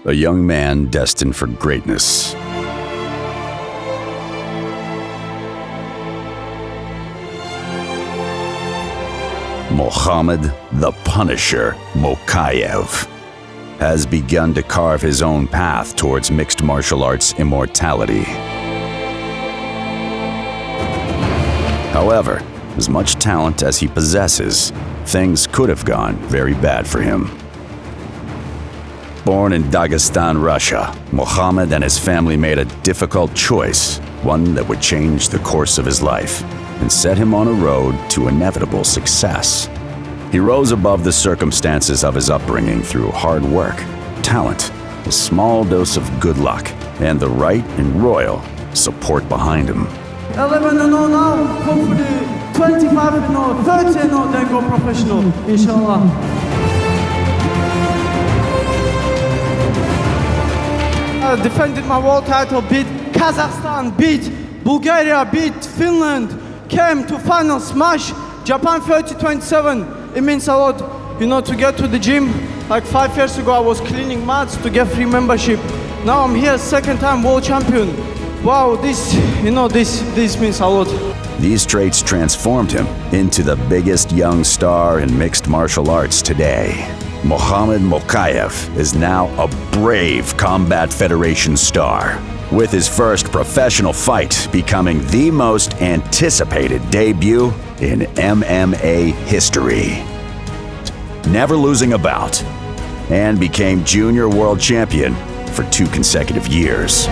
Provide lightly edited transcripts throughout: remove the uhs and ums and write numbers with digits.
a young man destined for greatness. Mohamed the Punisher Mokaev has begun to carve his own path towards mixed martial arts immortality. However, as much talent as he possesses, things could have gone very bad for him. Born in Dagestan, Russia, Mohamed and his family made a difficult choice, one that would change the course of his life and set him on a road to inevitable success. He rose above the circumstances of his upbringing through hard work, talent, a small dose of good luck, and the right and royal support behind him. 11-0 now, hopefully 25-0, 30-0, then go professional, inshallah. I defended my world title, beat Kazakhstan, beat Bulgaria, beat Finland, came to final, smash Japan 30-27. It means a lot, to get to the gym. Like 5 years ago, I was cleaning mats to get free membership. Now I'm here, second time world champion. Wow, this means a lot. These traits transformed him into the biggest young star in mixed martial arts today. Mohamed Mokaev is now a brave Combat Federation star, with his first professional fight becoming the most anticipated debut in MMA history. Never losing a bout, and became junior world champion for 2 consecutive years.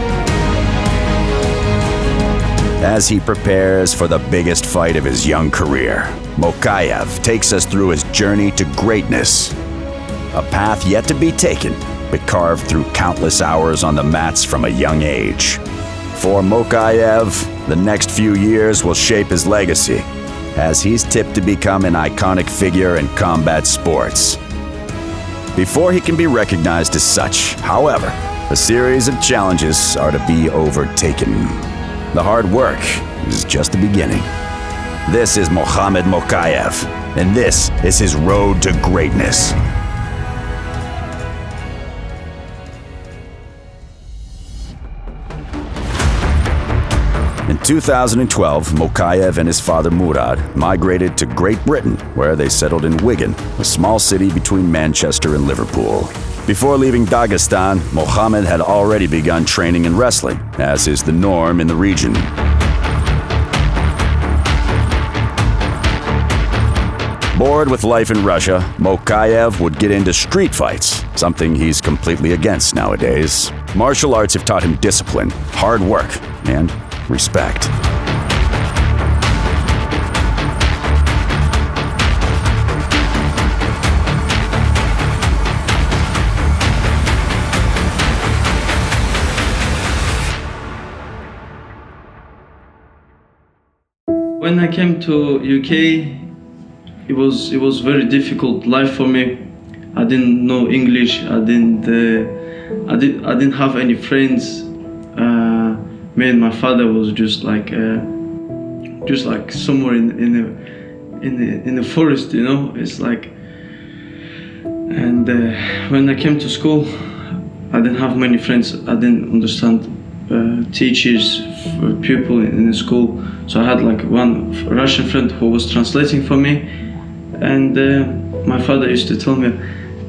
As he prepares for the biggest fight of his young career, Mokaev takes us through his journey to greatness. A path yet to be taken, but carved through countless hours on the mats from a young age. For Mokaev, the next few years will shape his legacy, as he's tipped to become an iconic figure in combat sports. Before he can be recognized as such, however, a series of challenges are to be overtaken. The hard work is just the beginning. This is Mohamed Mokaev, and this is his road to greatness. In 2012, Mokaev and his father Murad migrated to Great Britain, where they settled in Wigan, a small city between Manchester and Liverpool. Before leaving Dagestan, Mohamed had already begun training in wrestling, as is the norm in the region. Bored with life in Russia, Mokaev would get into street fights, something he's completely against nowadays. Martial arts have taught him discipline, hard work, and respect. When I came to UK, it was very difficult life for me. I didn't know English. I didn't have any friends. Me and my father was just like somewhere in the forest, It's like, and when I came to school, I didn't have many friends. I didn't understand teachers, people in the school. So I had like one Russian friend who was translating for me, and my father used to tell me,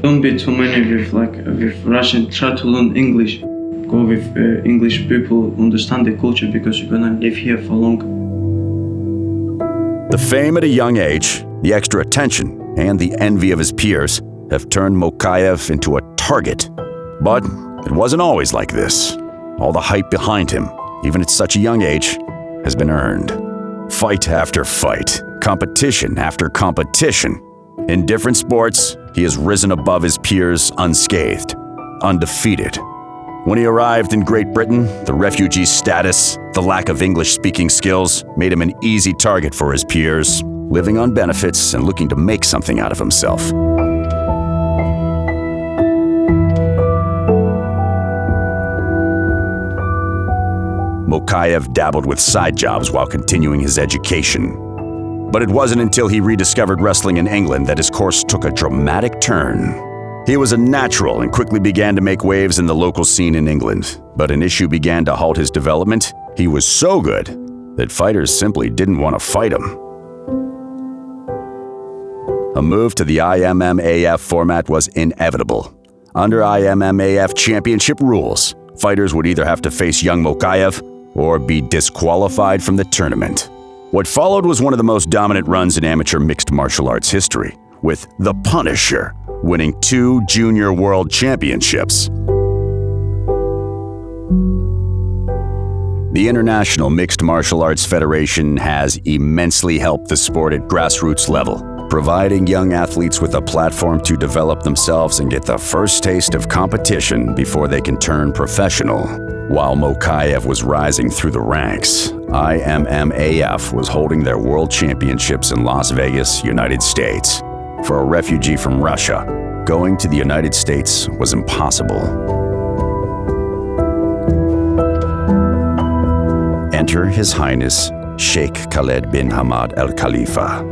"Don't be too many with Russian. Try to learn English. Go with English people, understand the culture, because you're gonna live here for long." The fame at a young age, the extra attention, and the envy of his peers have turned Mokaev into a target. But it wasn't always like this. All the hype behind him, even at such a young age, has been earned. Fight after fight, competition after competition. In different sports, he has risen above his peers unscathed, undefeated. When he arrived in Great Britain, the refugee status, the lack of English-speaking skills made him an easy target for his peers, living on benefits and looking to make something out of himself. Mokaev dabbled with side jobs while continuing his education. But it wasn't until he rediscovered wrestling in England that his course took a dramatic turn. He was a natural and quickly began to make waves in the local scene in England, but an issue began to halt his development. He was so good that fighters simply didn't want to fight him. A move to the IMMAF format was inevitable. Under IMMAF championship rules, fighters would either have to face young Mokaev or be disqualified from the tournament. What followed was one of the most dominant runs in amateur mixed martial arts history, with The Punisher winning 2 junior world championships. The International Mixed Martial Arts Federation has immensely helped the sport at grassroots level, providing young athletes with a platform to develop themselves and get the first taste of competition before they can turn professional. While Mokaev was rising through the ranks, IMMAF was holding their world championships in Las Vegas, United States. For a refugee from Russia, going to the United States was impossible. Enter His Highness Shaikh Khaled bin Hamad Al Khalifa.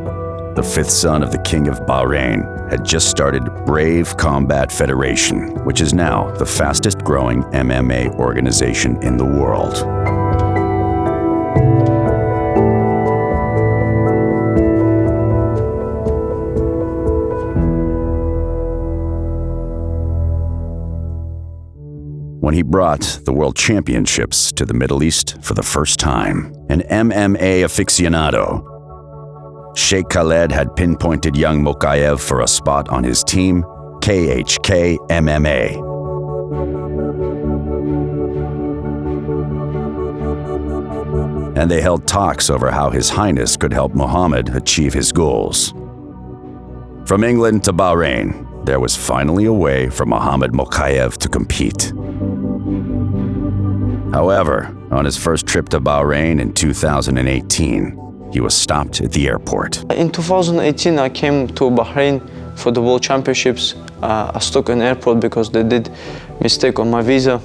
The fifth son of the King of Bahrain had just started Brave Combat Federation, which is now the fastest growing MMA organization in the world. When he brought the World Championships to the Middle East for the first time, an MMA aficionado, Shaikh Khaled had pinpointed young Mokaev for a spot on his team, KHK MMA. And they held talks over how His Highness could help Mohammed achieve his goals. From England to Bahrain, there was finally a way for Mohammed Mokaev to compete. However, on his first trip to Bahrain in 2018, he was stopped at the airport. In 2018, I came to Bahrain for the World Championships. I stuck in airport because they did mistake on my visa.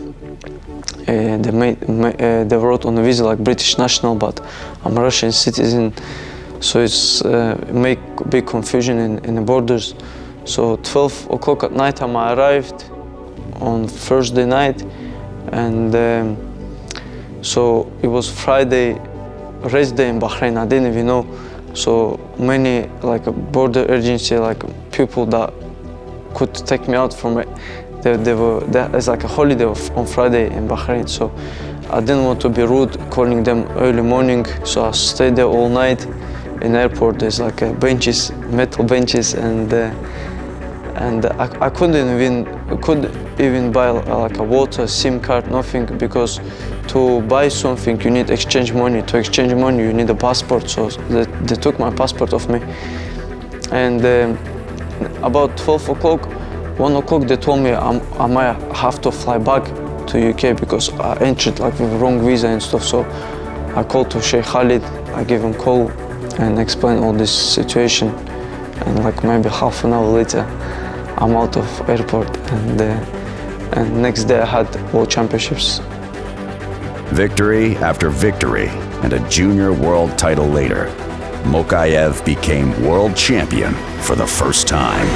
They wrote on the visa like British national, but I'm a Russian citizen, so it's make big confusion in the borders. So 12 o'clock at night, I arrived on Thursday night, and so it was Friday, rest day in Bahrain. I didn't even know. So many like border agency, like people that could take me out from it, it's like a holiday on Friday in Bahrain. So I didn't want to be rude, calling them early morning. So I stayed there all night in airport. There's like benches, metal benches, and I couldn't even buy like a water, SIM card, nothing, because to buy something you need exchange money. To exchange money you need a passport. So they took my passport off me. And about 12 o'clock, 1 o'clock, they told me I might have to fly back to UK because I entered like with wrong visa and stuff. So I called to Sheikh Khaled. I gave him a call and explained all this situation. And like maybe half an hour later, I'm out of airport, and next day I had World Championships. Victory after victory, and a junior world title later, Mokaev became world champion for the first time.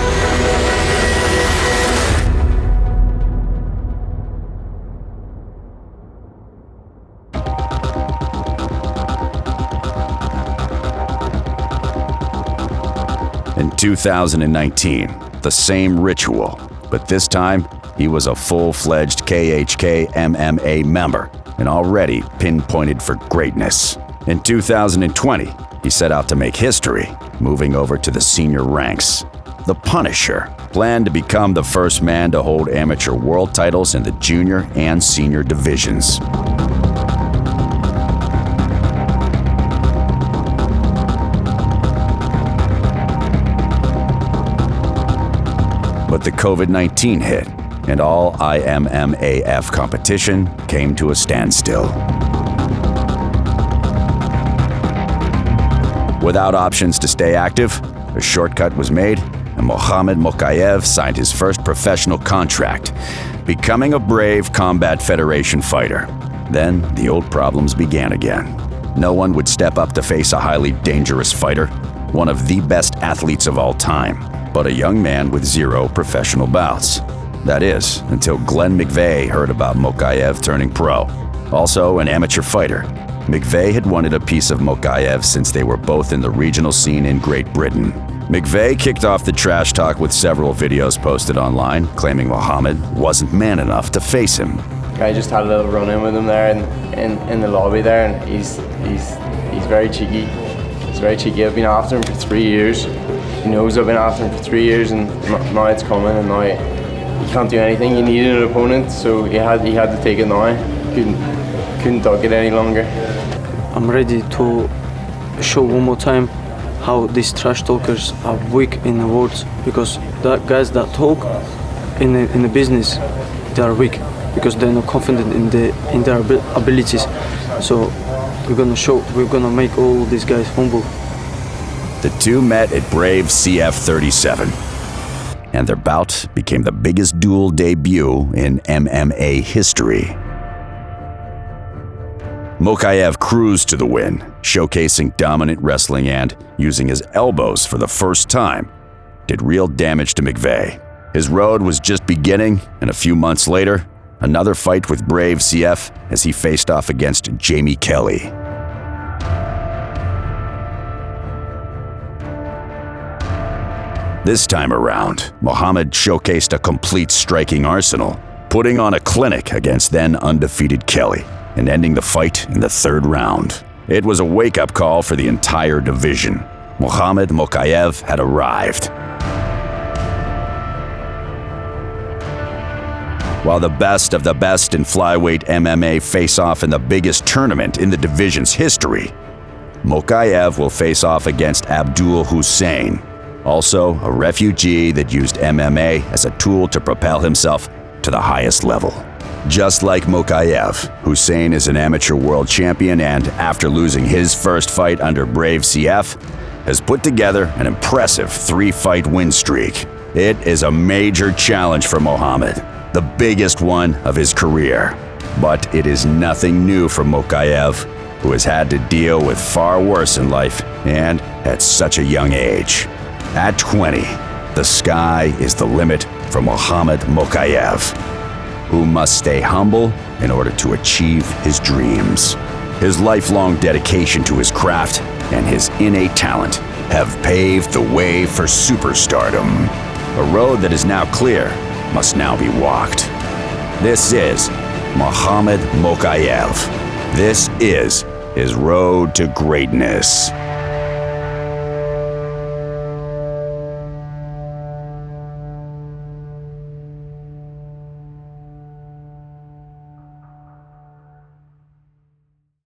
In 2019, the same ritual, but this time he was a full-fledged KHK MMA member and already pinpointed for greatness. In 2020, he set out to make history, moving over to the senior ranks. The Punisher planned to become the first man to hold amateur world titles in the junior and senior divisions. But the COVID-19 hit, and all IMMAF competition came to a standstill. Without options to stay active, a shortcut was made, and Mohammed Mokaev signed his first professional contract, becoming a Brave Combat Federation fighter. Then the old problems began again. No one would step up to face a highly dangerous fighter, one of the best athletes of all time, but a young man with 0 professional bouts. That is, until Glenn McVeigh heard about Mokaev turning pro. Also an amateur fighter, McVeigh had wanted a piece of Mokaev since they were both in the regional scene in Great Britain. McVeigh kicked off the trash talk with several videos posted online, claiming Hamad wasn't man enough to face him. I just had a little run-in with him there in the lobby there, and he's very cheeky. He's very cheeky. I've been after him for 3 years. He knows I've been after him for 3 years, and now it's coming, and now he can't do anything. He needed an opponent, so he had to take it now. Couldn't dog it any longer. I'm ready to show one more time how these trash talkers are weak in the words, because the guys that talk in the business, they are weak because they're not confident in their abilities. So we're gonna make all these guys humble. The two met at BRAVECF 37, and their bout became the biggest duel debut in MMA history. Mokaev cruised to the win, showcasing dominant wrestling and, using his elbows for the first time, did real damage to McVeigh. His road was just beginning, and a few months later, another fight with BRAVECF as he faced off against Jamie Kelly. This time around, Hamad showcased a complete striking arsenal, putting on a clinic against then undefeated Kelly and ending the fight in the 3rd round. It was a wake-up call for the entire division. Hamad Mokaev had arrived. While the best of the best in flyweight MMA face off in the biggest tournament in the division's history, Mokaev will face off against Abdul Hussein, also a refugee that used MMA as a tool to propel himself to the highest level. Just like Mokaev, Hussein is an amateur world champion and, after losing his first fight under BRAVECF, has put together an impressive 3-fight win streak. It is a major challenge for Hamad, the biggest one of his career. But it is nothing new for Mokaev, who has had to deal with far worse in life and at such a young age. At 20, the sky is the limit for Hamad Mokaev, who must stay humble in order to achieve his dreams. His lifelong dedication to his craft and his innate talent have paved the way for superstardom. A road that is now clear must now be walked. This is Hamad Mokaev. This is his road to greatness.